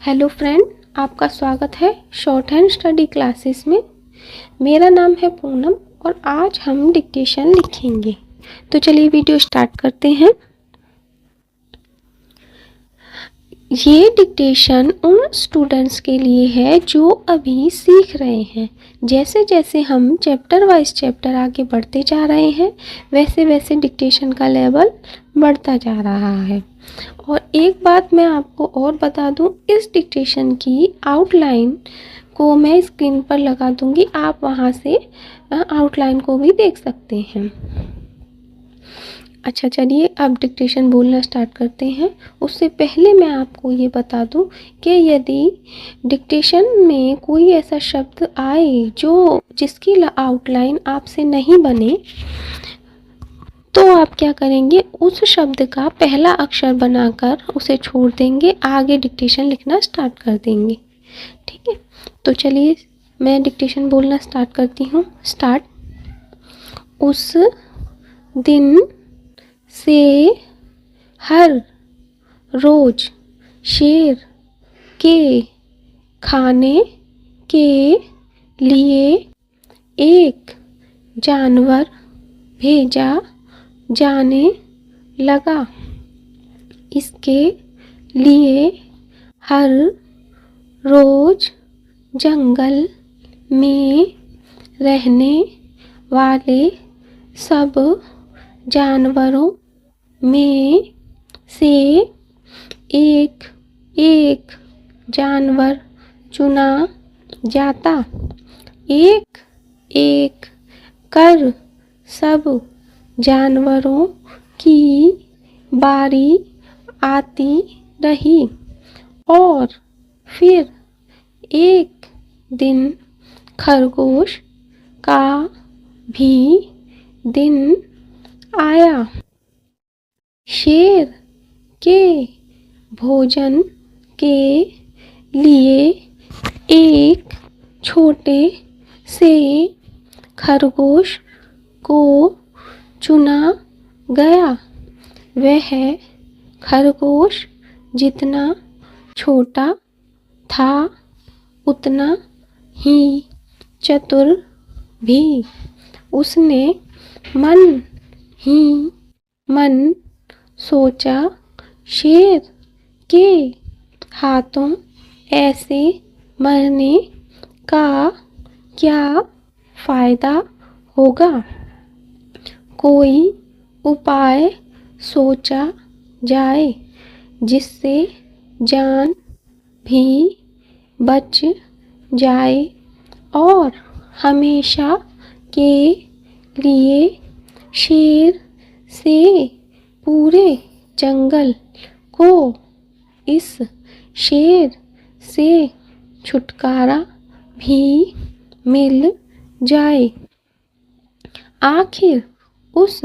Hello friend, आपका स्वागत है शॉर्ट हैंड स्टडी क्लासेस में। मेरा नाम है पूनम और आज हम डिक्टेशन लिखेंगे। तो चलिए वीडियो स्टार्ट करते हैं। ये डिक्टेशन उन स्टूडेंट्स के लिए है जो अभी सीख रहे हैं। जैसे जैसे हम चैप्टर वाइज चैप्टर आगे बढ़ते जा रहे हैं वैसे वैसे डिक्टेशन का लेवल बढ़ता जा रहा है। और एक बात मैं आपको और बता दूं, इस डिक्टेशन की आउटलाइन को मैं स्क्रीन पर लगा दूंगी, आप वहां से आउटलाइन को भी देख सकते हैं। अच्छा चलिए अब डिक्टेशन बोलना स्टार्ट करते हैं। उससे पहले मैं आपको ये बता दूं कि यदि डिक्टेशन में कोई ऐसा शब्द आए जिसकी आउटलाइन आपसे नहीं बने तो आप क्या करेंगे, उस शब्द का पहला अक्षर बनाकर उसे छोड़ देंगे, आगे डिक्टेशन लिखना स्टार्ट कर देंगे। ठीक है, तो चलिए मैं डिक्टेशन बोलना स्टार्ट करती हूँ। स्टार्ट। उस दिन से हर रोज शेर के खाने के लिए एक जानवर भेजा जाने लगा। इसके लिए हर रोज जंगल में रहने वाले सब जानवरों में से एक एक जानवर चुना जाता। एक एक कर सब जानवरों की बारी आती रही और फिर एक दिन खरगोश का भी दिन आया। शेर के भोजन के लिए एक छोटे से खरगोश को चुना गया। वह खरगोश जितना छोटा था उतना ही चतुर भी। उसने मन ही मन सोचा, शेर के हाथों ऐसे मरने का क्या फायदा होगा। कोई उपाय सोचा जाए जिससे जान भी बच जाए और हमेशा के लिए शेर से पूरे जंगल को इस शेर से छुटकारा भी मिल जाए। आखिर उस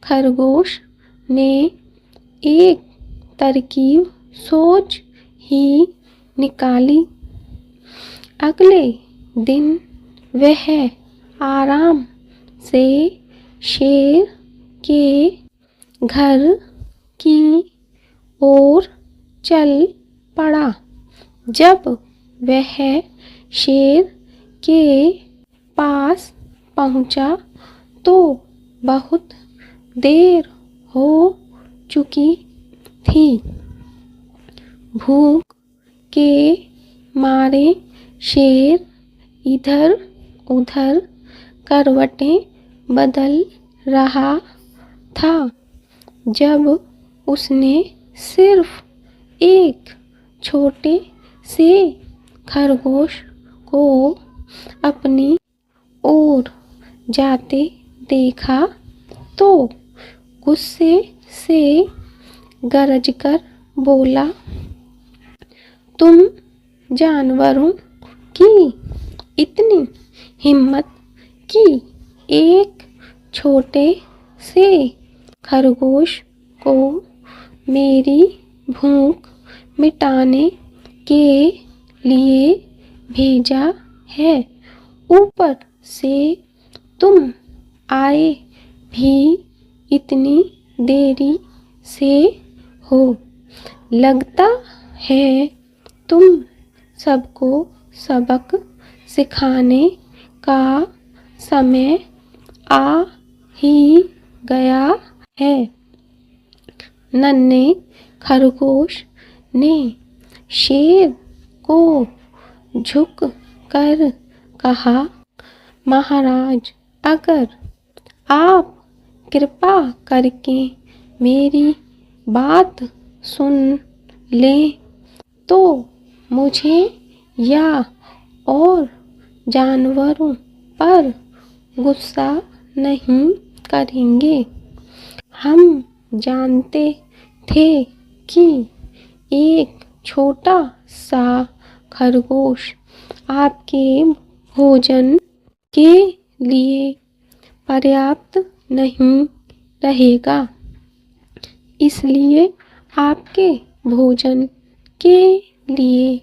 खरगोश ने एक तरकीब सोच ही निकाली। अगले दिन वह आराम से शेर के घर की ओर चल पड़ा। जब वह शेर के पास पहुंचा तो बहुत देर हो चुकी थी। भूख के मारे शेर इधर उधर करवटें बदल रहा था। जब उसने सिर्फ एक छोटे से खरगोश को अपनी ओर जाते देखा तो गुस्से से गरजकर बोला, तुम जानवरों की इतनी हिम्मत कि एक छोटे से खरगोश को मेरी भूख मिटाने के लिए भेजा है। ऊपर से तुम आए भी इतनी देरी से हो। लगता है तुम सबको सबक सिखाने का समय आ ही गया है। नन्हे खरगोश ने शेर को झुक कर कहा, महाराज, अगर आप कृपा करके मेरी बात सुन लें तो मुझे या और जानवरों पर गुस्सा नहीं करेंगे। हम जानते थे कि एक छोटा सा खरगोश आपके भोजन के लिए पर्याप्त नहीं रहेगा, इसलिए आपके भोजन के लिए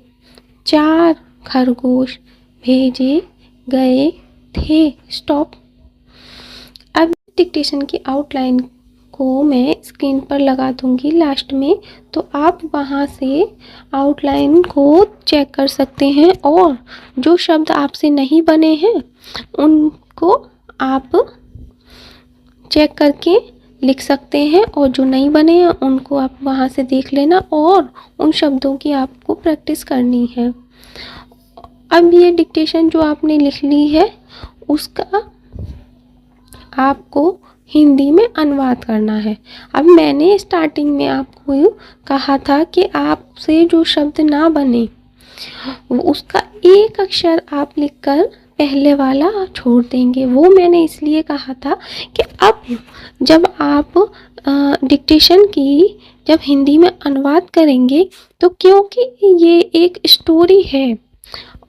4 खरगोश भेजे गए थे। स्टॉप। अब डिक्टेशन की आउटलाइन को मैं स्क्रीन पर लगा दूंगी लास्ट में, तो आप वहाँ से आउटलाइन को चेक कर सकते हैं और जो शब्द आपसे नहीं बने हैं उनको आप चेक करके लिख सकते हैं और जो नहीं बने हैं उनको आप वहाँ से देख लेना और उन शब्दों की आपको प्रैक्टिस करनी है। अब ये डिक्टेशन जो आपने लिख ली है उसका आपको हिंदी में अनुवाद करना है। अब मैंने स्टार्टिंग में आपको कहा था कि आपसे जो शब्द ना बने उसका एक अक्षर आप लिखकर पहले वाला छोड़ देंगे। वो मैंने इसलिए कहा था कि अब जब आप डिक्टेशन की जब हिंदी में अनुवाद करेंगे तो क्योंकि ये एक स्टोरी है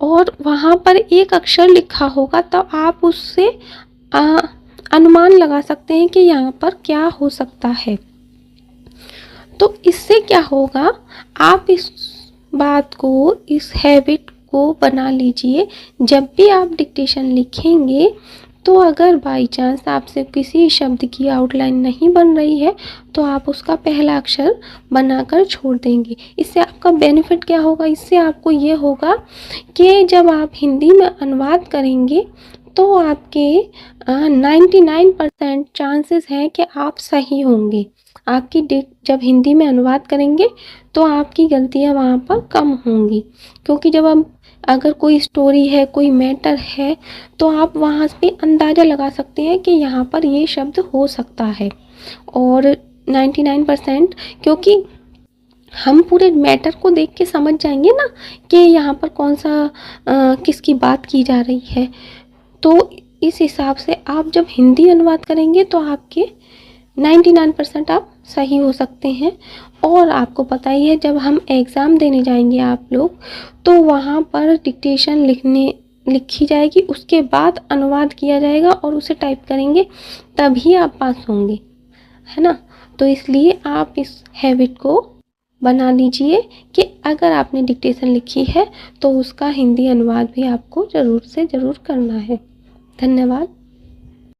और वहाँ पर एक अक्षर लिखा होगा तो आप उससे अनुमान लगा सकते हैं कि यहाँ पर क्या हो सकता है। तो इससे क्या होगा, आप इस बात को, इस हैबिट को बना लीजिए। जब भी आप डिक्टेशन लिखेंगे तो अगर बाई चांस आपसे किसी शब्द की आउटलाइन नहीं बन रही है तो आप उसका पहला अक्षर बनाकर छोड़ देंगे। इससे आपका बेनिफिट क्या होगा, इससे आपको ये होगा कि जब आप हिंदी में अनुवाद करेंगे तो आपके 99% चांसेस हैं कि आप सही होंगे। आपकी जब हिंदी में अनुवाद करेंगे तो आपकी गलतियां वहाँ पर कम होंगी, क्योंकि जब हम अगर कोई स्टोरी है, कोई मैटर है, तो आप वहाँ पे अंदाज़ा लगा सकते हैं कि यहाँ पर ये शब्द हो सकता है। और 99% क्योंकि हम पूरे मैटर को देख के समझ जाएंगे ना कि यहाँ पर कौन सा किसकी बात की जा रही है। तो इस हिसाब से आप जब हिंदी अनुवाद करेंगे तो आपके 99% आप सही हो सकते हैं। और आपको पता ही है जब हम एग्ज़ाम देने जाएंगे आप लोग तो वहाँ पर डिक्टेशन लिखी जाएगी, उसके बाद अनुवाद किया जाएगा और उसे टाइप करेंगे, तभी आप पास होंगे, है ना। तो इसलिए आप इस हैबिट को बना लीजिए कि अगर आपने डिक्टेशन लिखी है तो उसका हिंदी अनुवाद भी आपको ज़रूर से ज़रूर करना है। धन्यवाद।